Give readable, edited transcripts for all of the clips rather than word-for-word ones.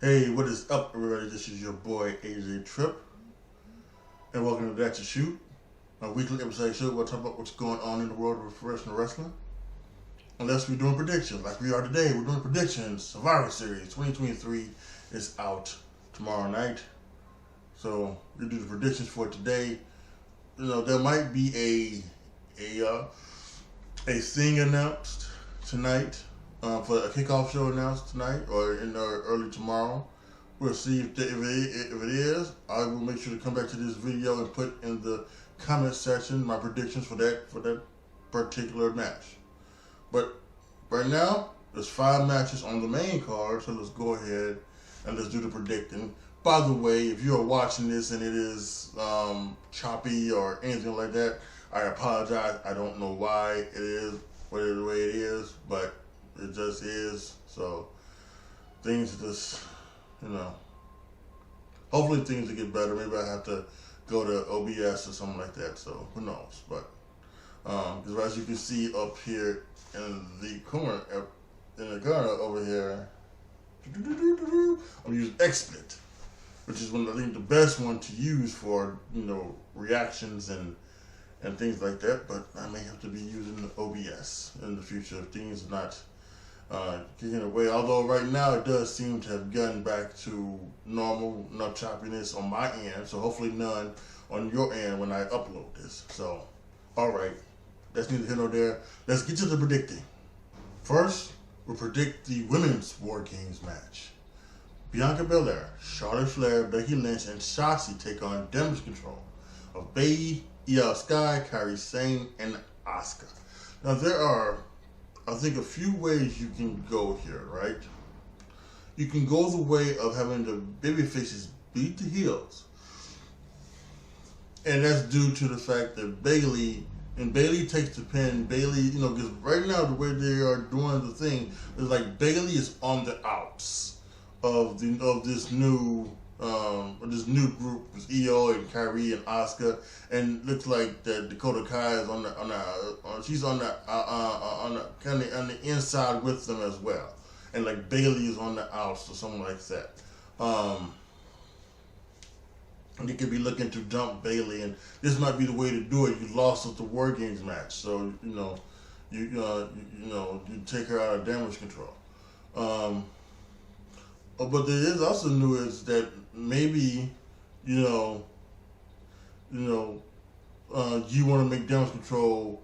Hey, what is up, everybody? This is your boy AJTRIP, and welcome to That to Shoot, a weekly episode show where we'll talk about what's going on in the world of professional wrestling. Unless we're doing predictions, like we are today, we're doing predictions. Survivor Series 2023 is out tomorrow night, so we do the predictions for today. You know, there might be a thing announced tonight. For a kickoff show announced tonight or in early tomorrow. We'll see if it is. I will make sure to come back to this video and put in the comment section my predictions for that particular match. But right now, there's 5 matches on the main card, so let's go ahead and let's do the predicting. By the way, if you are watching this and it is choppy or anything like that, I apologize. I don't know why it is the way it is, but it just is. So things just, hopefully things will get better. Maybe I have to go to OBS or something like that. So who knows? But because as you can see up here in the corner over here, I'm using XSplit, which is I think the best one to use for reactions and things like that. But I may have to be using OBS in the future if things are not getting away. Although right now it does seem to have gotten back to normal, no choppiness on my end. So hopefully none on your end when I upload this. So, all right, that's neither here nor there. Let's get to the predicting. First, we'll predict the women's War Games match. Bianca Belair, Charlotte Flair, Becky Lynch, and Shotzi take on Damage Control of Bayley, Io Sky, Kairi Sane, and Asuka. Now there are, I think, a few ways you can go here, right? You can go the way of having the babyfaces beat the heels. And that's due to the fact that Bayley takes the pin. Bayley, because right now the way they are doing the thing is like Bayley is on the outs of this new group with Io and Kairi and Asuka, and looks like that Dakota Kai is she's on the inside with them as well, and like Bayley is on the outs or something like that. And you could be looking to dump Bayley, and this might be the way to do it. You lost at the War Games match, so you take her out of Damage Control. But there is also news that maybe, you want to make Damage Control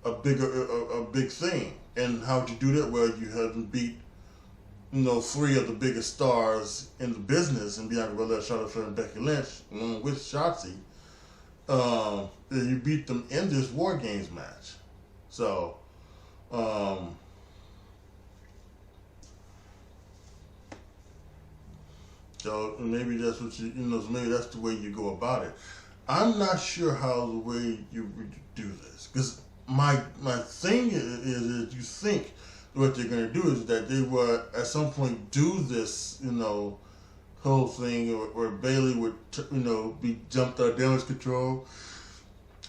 a big thing. And how would you do that? Well, you have them beat, 3 of the biggest stars in the business, and Bianca Belair, Charlotte Flair, and Becky Lynch, along with Shotzi. You beat them in this War Games match. So, so maybe that's what maybe that's the way you go about it. I'm not sure how the way you do this, because my thing is you think what they're going to do is that they will at some point do this, whole thing where Bayley would, be jumped out of Damage Control,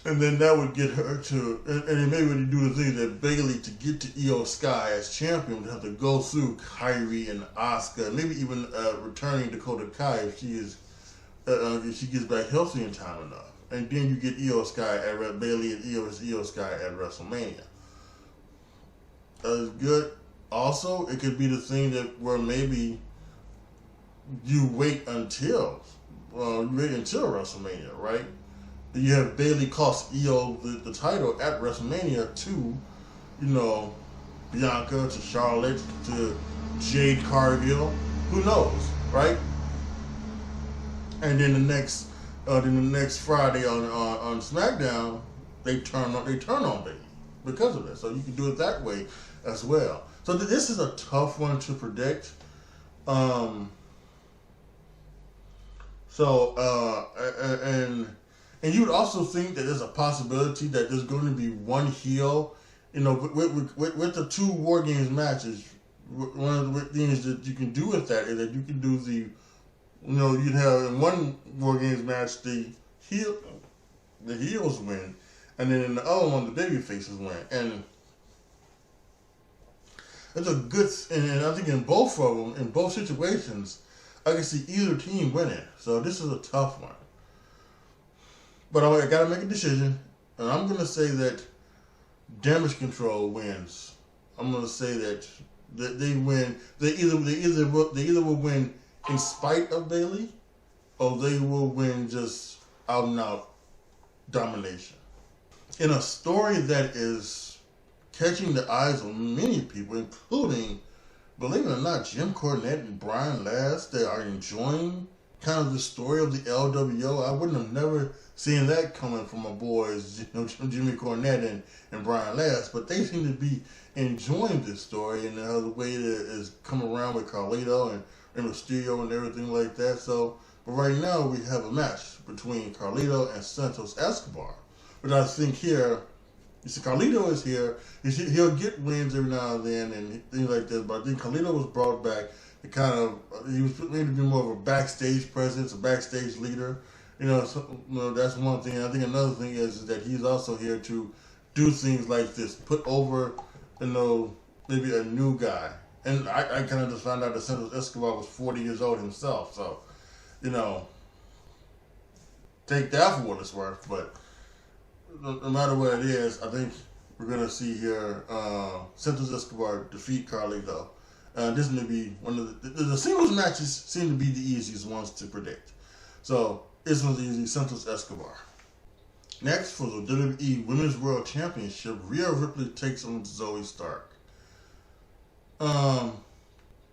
and then that would get her to, and then maybe when you do the thing that Bayley, to get to Io Sky as champion, would have to go through Kairi and Asuka, maybe even returning Dakota Kai if she gets back healthy in time enough, and then you get Io Sky at Bayley and Io Sky at WrestleMania. That is good. Also, it could be the thing that where maybe you wait until WrestleMania, right? You have Bayley cost Io the title at WrestleMania to, Bianca, to Charlotte, to Jade Cargill. Who knows, right? And then the next Friday on SmackDown, they turn on Bayley because of that. So you can do it that way as well. So this is a tough one to predict. And you would also think that there's a possibility that there's going to be one heel, with the 2 War Games matches. One of the things that you can do with that is that you can do you'd have in one War Games match the heels win, and then in the other one the baby faces win, and it's a good. And I think in both of them, in both situations, I can see either team winning. So this is a tough one. But I got to make a decision, and I'm going to say that Damage Control wins. I'm going to say that they win. They either will win in spite of Bayley, or they will win just out and out domination. In a story that is catching the eyes of many people, including, believe it or not, Jim Cornette and Brian Last, they are enjoying kind of the story of the LWO. I wouldn't have never seen that coming from my boys, Jimmy Cornette and Brian Last, but they seem to be enjoying this story and the way that it has come around with Carlito and Mysterio and everything like that. So, but right now we have a match between Carlito and Santos Escobar. But I think here, you see, Carlito is here. He'll get wins every now and then and things like this. But I think Carlito was brought back to kind of, he was maybe be more of a backstage presence, a backstage leader. So, that's one thing. I think another thing is that he's also here to do things like this, put over, maybe a new guy. And I kind of just found out that Santos Escobar was 40 years old himself. So, take that for what it's worth. But no matter what it is, I think we're going to see here Santos Escobar defeat Carlito. This may be one of the singles matches seem to be the easiest ones to predict. So this one's easy, Santos Escobar. Next, for the WWE Women's World Championship, Rhea Ripley takes on Zoe Stark. I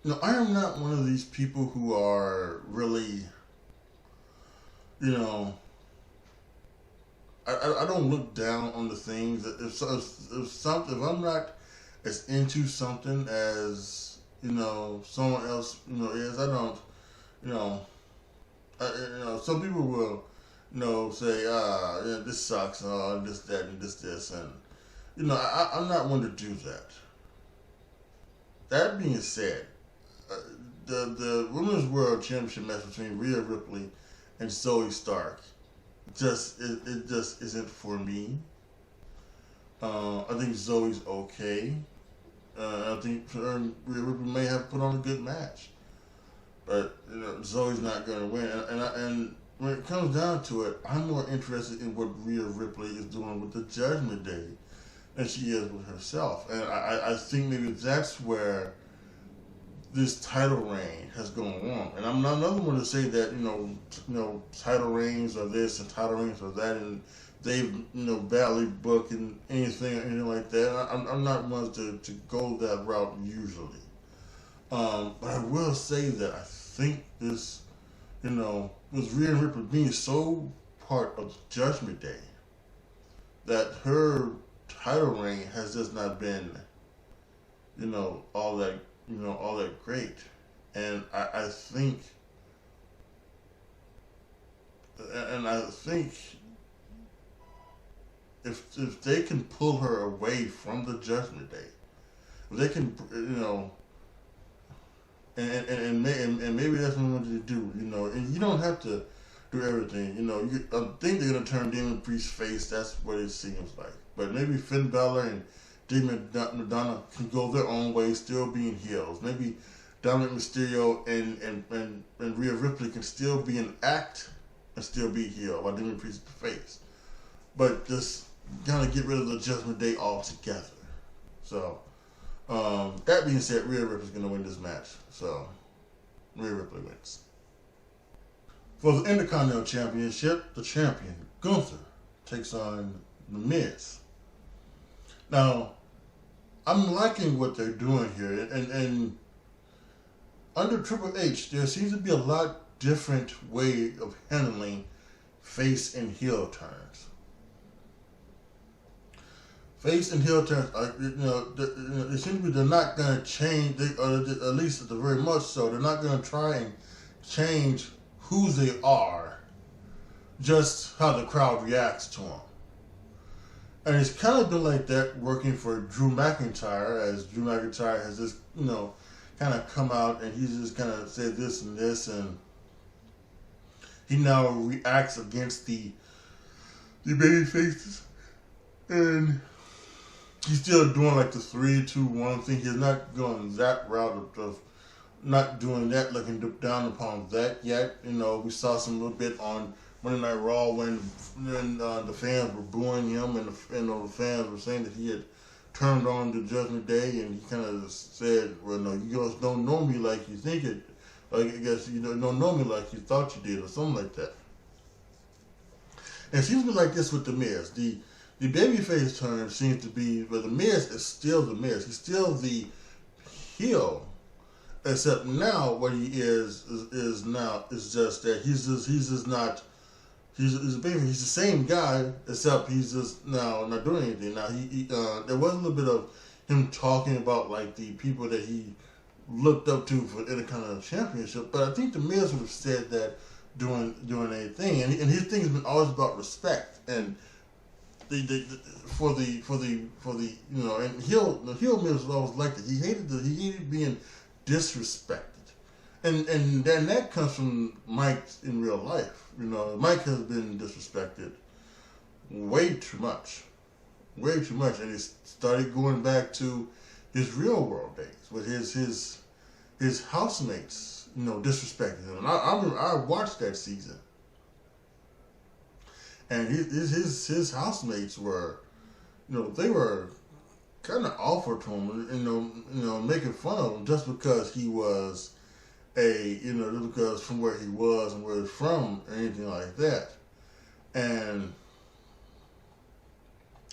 am not one of these people who are really, I don't look down on the things. If I'm not as into something as someone else is, I don't some people will say this sucks, this, that, and this, and I'm not one to do that. That being said, the Women's World Championship match between Rhea Ripley and Zoe Stark it just isn't for me. I think Zoe's okay. I think Rhea Ripley may have put on a good match, but Zoe's not going to win. And when it comes down to it, I'm more interested in what Rhea Ripley is doing with the Judgment Day than she is with herself. And I think maybe that's where this title reign has gone wrong. And I'm not another one to say that title reigns or this and title reigns or that, and they've badly booked and anything like that. I'm not one to go that route usually. But I will say that I think this, with Rhea Ripley being so part of Judgment Day, that her title reign has just not been, all that great. And I think if they can pull her away from the Judgment Day, if they can, and maybe that's what we want you to do, and you don't have to do everything, I think they're going to turn Damon Priest face, that's what it seems like. But maybe Finn Balor and Damon Madonna can go their own way, still being heels. Maybe Dominic Mysterio and Rhea Ripley can still be an act and still be heel while Damon Priest is the face. But just kind of get rid of the Judgment Day altogether. So, that being said, Rhea Ripley's going to win this match. So, Rhea Ripley wins. For the Intercontinental Championship, the champion, Gunther, takes on The Miz. Now, I'm liking what they're doing here. And under Triple H, there seems to be a lot different way of handling face and heel turns. Face and heel turns, it seems to be they're not going to change, or at least at the very much so, they're not going to try and change who they are, just how the crowd reacts to them. And it's kind of been like that working for Drew McIntyre, as Drew McIntyre has just, kind of come out and he's just kind of said this and this, and he now reacts against the baby faces, and he's still doing like the 3-2-1 thing. He's not going that route of not doing that, looking down upon that yet. You know, we saw some little bit on Monday Night Raw when the fans were booing him, and the fans were saying that he had turned on the Judgment Day, and he kind of said, "Well, no, you guys don't know me like you think it. Like, I guess you don't know me like you thought you did," or something like that. And it seems to be like this with The Miz. The babyface turn seems to be, but The Miz is still The Miz. He's still the heel, except now what he is now is just that he's just not. He's the same guy, except he's just now not doing anything. Now there was a little bit of him talking about like the people that he looked up to for any kind of championship, but I think The Miz would have said that doing anything, and his thing has been always about respect, and for the you know, and the heel Miz was always like that. He hated being disrespected. And then that comes from Mike in real life. You know, Mike has been disrespected way too much, and he started going back to his real world days with his housemates, you know, disrespecting him. And I watched that season, and his housemates were, you know, they were kind of awful to him, you know, making fun of him just because he was just because from where he was and where he's from or anything like that. And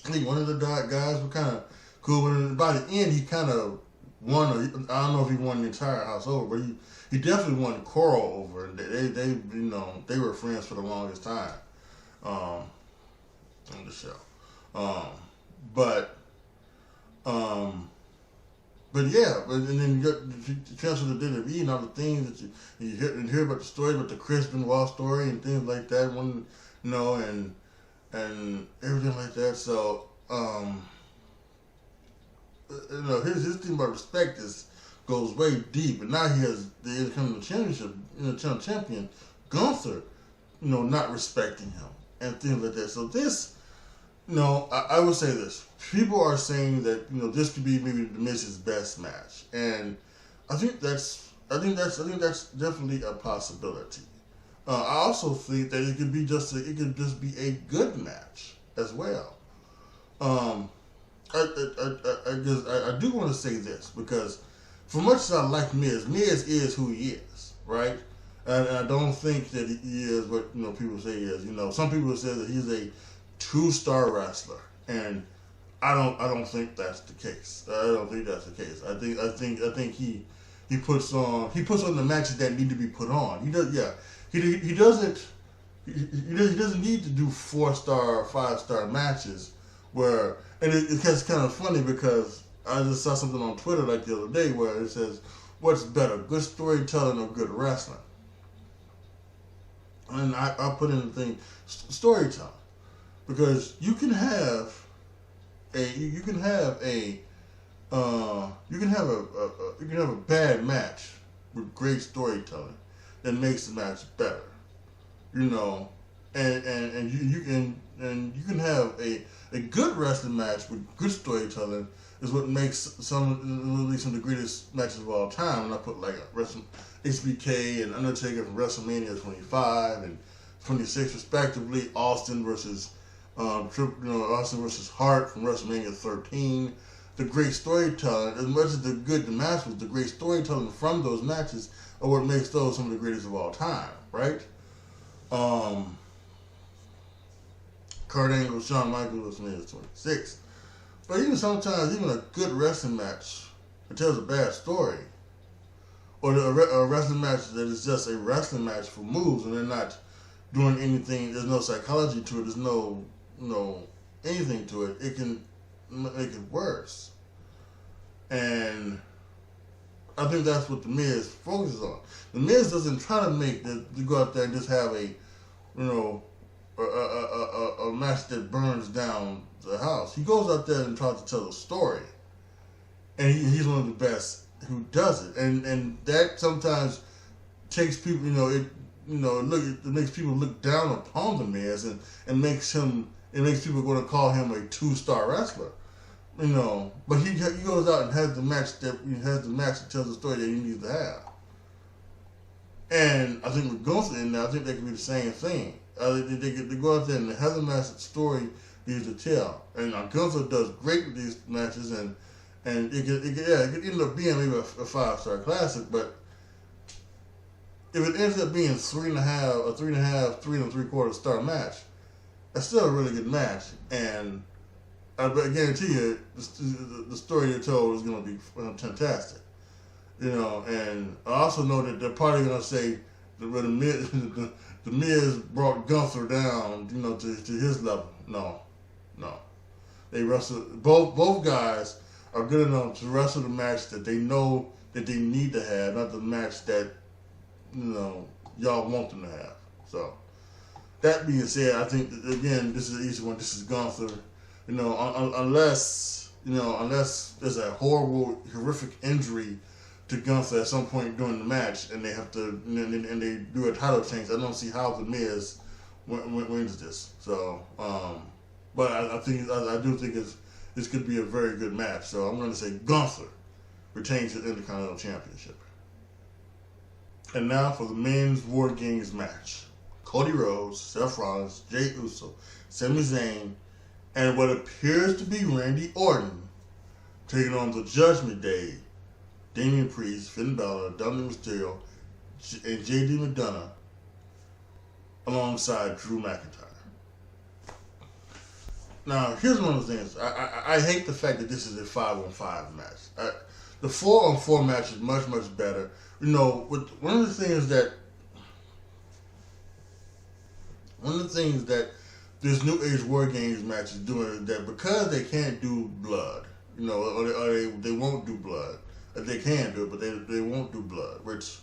I think one of the guys were kind of cool, and by the end he kind of won. I don't know if he won the entire house over, but he definitely won Coral over. And they you know, they were friends for the longest time on the show. But yeah, and then you got the transfer to WWE and all the things that you hear about the story, about the Chris Benoit story and things like that. One, you know, and everything like that. So, you know, his thing about respect goes way deep. And now he has the Intercontinental Championship, champion Gunther, you know, not respecting him and things like that. So this. No, I would say this. People are saying that, you know, this could be maybe The Miz's best match, and I think that's definitely a possibility. I also think that it could just be a good match as well. I do want to say this because, for much as I like Miz is who he is, right? And I don't think that he is what, you know, people say he is. You know, some people say that he's a 2-star wrestler, and I don't think that's the case. I don't think that's the case. I think he puts on the matches that need to be put on. He does, yeah. He doesn't need to do 4-star, 5-star matches where, and it's kind of funny because I just saw something on Twitter like the other day where it says, "What's better, good storytelling or good wrestling?" And I put in the thing, storytelling. Because you can have a bad match with great storytelling that makes the match better, you know, and you can have a good wrestling match with good storytelling is what makes some of the greatest matches of all time. And I put like HBK and Undertaker from WrestleMania 25 and 26 respectively, Austin versus Austin versus Hart from WrestleMania 13. The great storytelling, as much as the match was, the great storytelling from those matches are what makes those some of the greatest of all time, right? Kurt Angle, Shawn Michaels, WrestleMania 26. But even sometimes, even a good wrestling match that tells a bad story, or a wrestling match that is just a wrestling match for moves and they're not doing anything, there's no psychology to it, there's no anything to it, it can make it worse. And I think that's what The Miz focuses on. The Miz doesn't try to go out there and just have a match that burns down the house. He goes out there and tries to tell a story, and he's one of the best who does it. And that sometimes takes people, it makes people look down upon The Miz and makes people going to call him a 2-star wrestler, But he goes out and has the match that tells the story that he needs to have. And I think with Gunther in there, I think they could be the same thing. They go out there and have a match story needs to tell. And Gunther does great with these matches, and it could end up being maybe a 5-star classic, but if it ends up being 3.5, 3.75 star match, that's still a really good match. And I guarantee you, the story you're told is going to be fantastic. You know, and I also know that they're probably going to say the Miz brought Gunther down, you know, to his level. No. They wrestled, both guys are good enough to wrestle the match that they know that they need to have, not the match that, you know, y'all want them to have. So, that being said, I think that, again, this is an easy one. This is Gunther. You know, unless there's a horrible, horrific injury to Gunther at some point during the match, and they have to, and they do a title change, I don't see how the Miz wins this. So, but I do think this could be a very good match. So I'm going to say Gunther retains the Intercontinental Championship. And now for the men's War Games match: Cody Rhodes, Seth Rollins, Jey Uso, Sami Zayn, and what appears to be Randy Orton taking on the Judgment Day, Damian Priest, Finn Balor, Dominic Mysterio, and JD McDonough, alongside Drew McIntyre. Now, here's one of the things. I hate the fact that this is a 5-on-5 match. The 4-on-4 match is much, much better. You know, one of the things that this New Age War Games match is doing is that because they can't do blood, you know, or they won't do blood. They can do it, but they won't do blood, which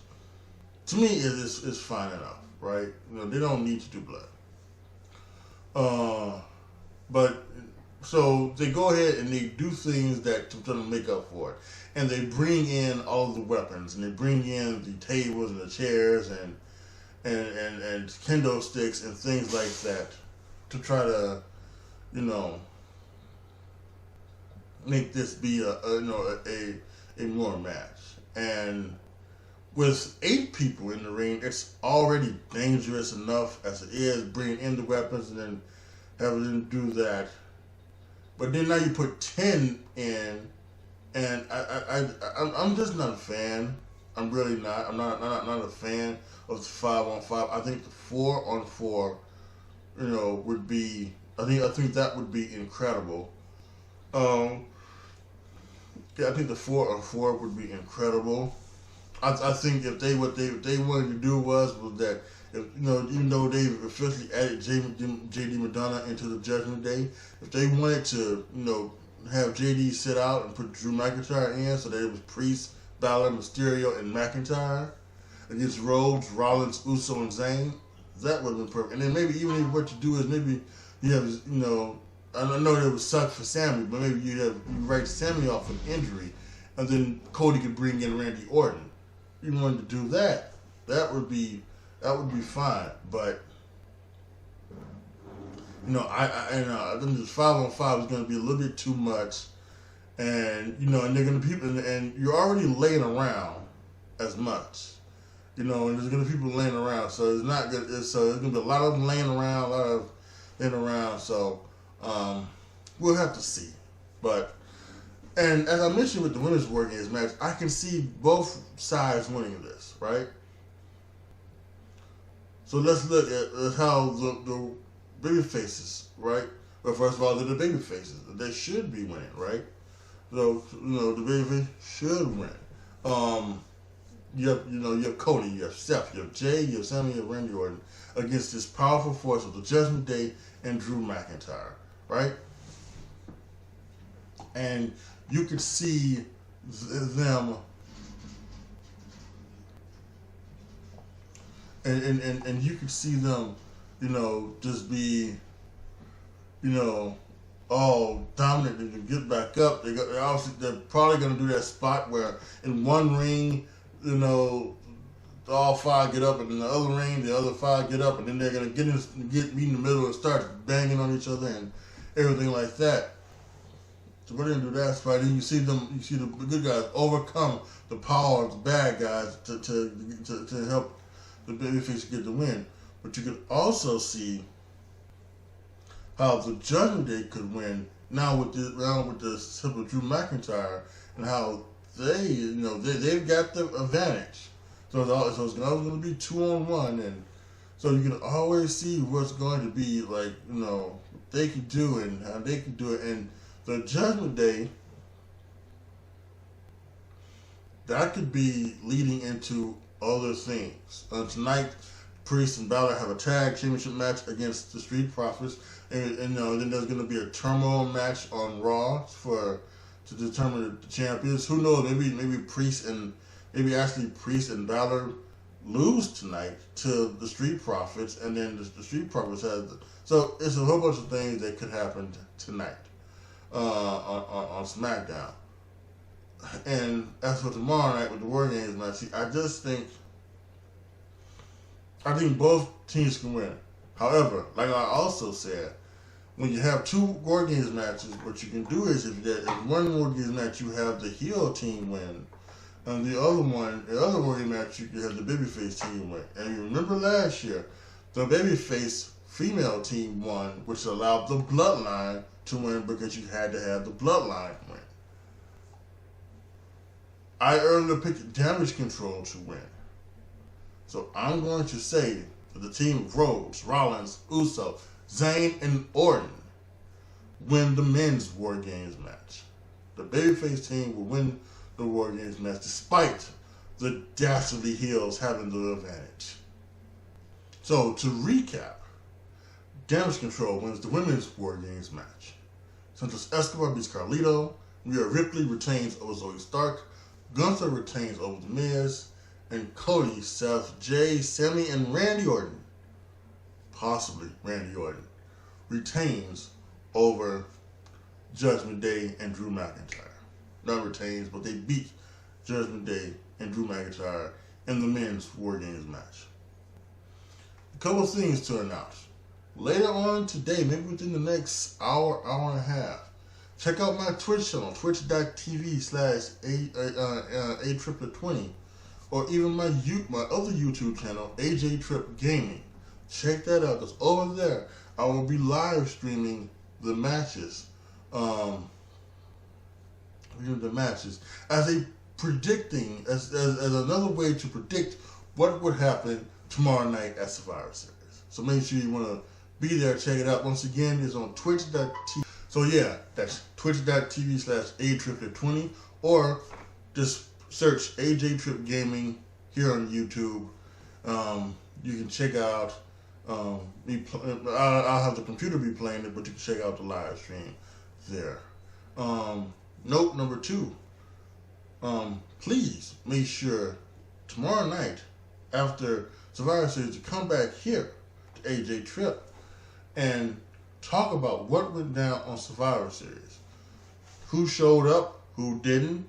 to me is fine enough, right? You know, they don't need to do blood. But so they go ahead and they do things that to make up for it, and they bring in all the weapons, and they bring in the tables and the chairs and kendo sticks and things like that to try to, you know, make this be a more match. And with 8 people in the ring, it's already dangerous enough as it is, bringing in the weapons and then having them do that. But then now you put 10 in, and I'm just not a fan. I'm really not. I'm not a fan of the 5-on-5. I think the 4-on-4, you know, would be. I think that would be incredible. Yeah, I think the 4-on-4 would be incredible. I think if what they wanted to do was that, if, you know, even though they've officially added JD McDonough into the Judgment Day, if they wanted to, you know, have JD sit out and put Drew McIntyre in, so that it was Priest, Balor, Mysterio, and McIntyre against Rhodes, Rollins, Uso, and Zayn, that would have been perfect. And then maybe even if what you do is maybe you have, you know, I know that would suck for Sammy, but maybe you write Sammy off an injury, and then Cody could bring in Randy Orton. You wanted to do that, that would be fine. But you know, I think this 5-on-5 is going to be a little bit too much, and you know, and they're going to and you're already laying around as much, you know, and there's going to be people laying around, so it's not good. So there's going to be a lot of them laying around, So we'll have to see. But and as I mentioned with the women's War Games match, I can see both sides winning this, right? So let's look at how the baby faces, right? Well, first of all, they're the baby faces. They should be winning, right? So, you know, the baby face should win. You have Cody, you have Seth, you have Jay, you have Sammy, you have Randy Orton against this powerful force of the Judgment Day and Drew McIntyre, right? And you could see them, and you could see them, you know, just be, you know, all dominant and get back up. They're probably going to do that spot where in one ring, you know, all 5 get up, and in the other ring, the other 5 get up, and then they're going to get meet in the middle and start banging on each other and everything like that. So we're going to do that spot. Then you see the good guys overcome the power of the bad guys to help the babyface get the win. But you could also see how the Judgment Day could win now with the simple Drew McIntyre, and how they've got the advantage. So it's always going to be 2-on-1, and so you can always see what's going to be like, they can do and how they can do it. And the Judgment Day, that could be leading into other things. Tonight, Priest and Balor have a tag championship match against the Street Profits, and then there's going to be a turmoil match on Raw to determine the champions. Who knows? Maybe Priest and Balor lose tonight to the Street Profits, and then the Street Profits so it's a whole bunch of things that could happen tonight on SmackDown. And as for tomorrow night with the War Games match, I think both teams can win. However, like I also said, when you have two War Games matches, what you can do is if one War Games match you have the heel team win, and the other War Games match you have the babyface team win. And you remember last year, the babyface female team won, which allowed the Bloodline to win because you had to have the Bloodline win. I earlier picked Damage Control to win. So I'm going to say that the team of Rhodes, Rollins, Uso, Zayn, and Orton win the men's War Games match. The babyface team will win the War Games match despite the dastardly heels having the advantage. So to recap, Damage Control wins the women's War Games match. Santos Escobar beats Carlito. Rhea Ripley retains over Zoe Stark. Gunther retains over The Miz. And Cody, Seth, Jay, Sammy, and Randy Orton, possibly Randy Orton, retains over Judgment Day and Drew McIntyre. Not retains, but they beat Judgment Day and Drew McIntyre in the men's War Games match. A couple of things to announce. Later on today, maybe within the next hour and a half, check out my Twitch channel, twitch.tv/AJTRIP20, or even my other YouTube channel, AJTRIP Gaming. Check that out, because over there, I will be live streaming the matches. As another way to predict what would happen tomorrow night at Survivor Series. So make sure you want to be there, check it out. Once again, it's on twitch.tv. So yeah, that's twitch.tv/AJTRIP20, or just search AJTRIP Gaming here on YouTube. You can check out I'll have the computer be playing it, but you can check out the live stream there. Note number 2. Please make sure tomorrow night after Survivor Series to come back here to AJTRIP and talk about what went down on Survivor Series. Who showed up, who didn't,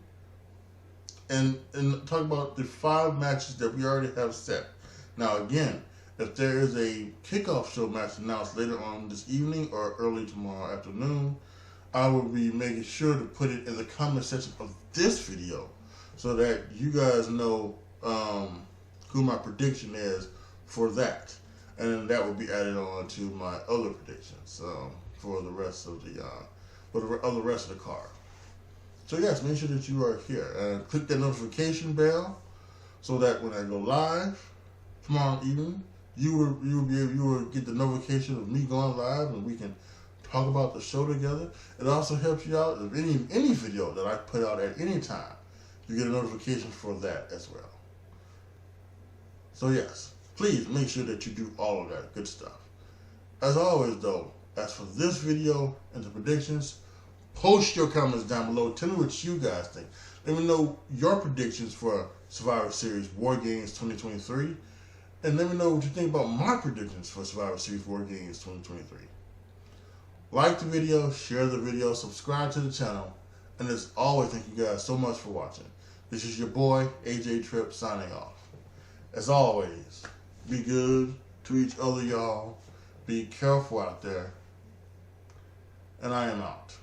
and talk about the 5 matches that we already have set. Now again, if there is a kickoff show match announced later on this evening or early tomorrow afternoon, I will be making sure to put it in the comment section of this video so that you guys know who my prediction is for that. And then that will be added on to my other predictions for the rest of the rest of the card. So yes, make sure that you are here and click that notification bell so that when I go live tomorrow evening, you will get the notification of me going live and we can talk about the show together. It also helps you out if any video that I put out at any time, you get a notification for that as well. So yes, please make sure that you do all of that good stuff. As always though, as for this video and the predictions, post your comments down below. Tell me what you guys think. Let me know your predictions for Survivor Series War Games 2023. And let me know what you think about my predictions for Survivor Series War Games 2023. Like the video, share the video, subscribe to the channel. And as always, thank you guys so much for watching. This is your boy, AJTRIP, signing off. As always, be good to each other, y'all. Be careful out there. And I am out.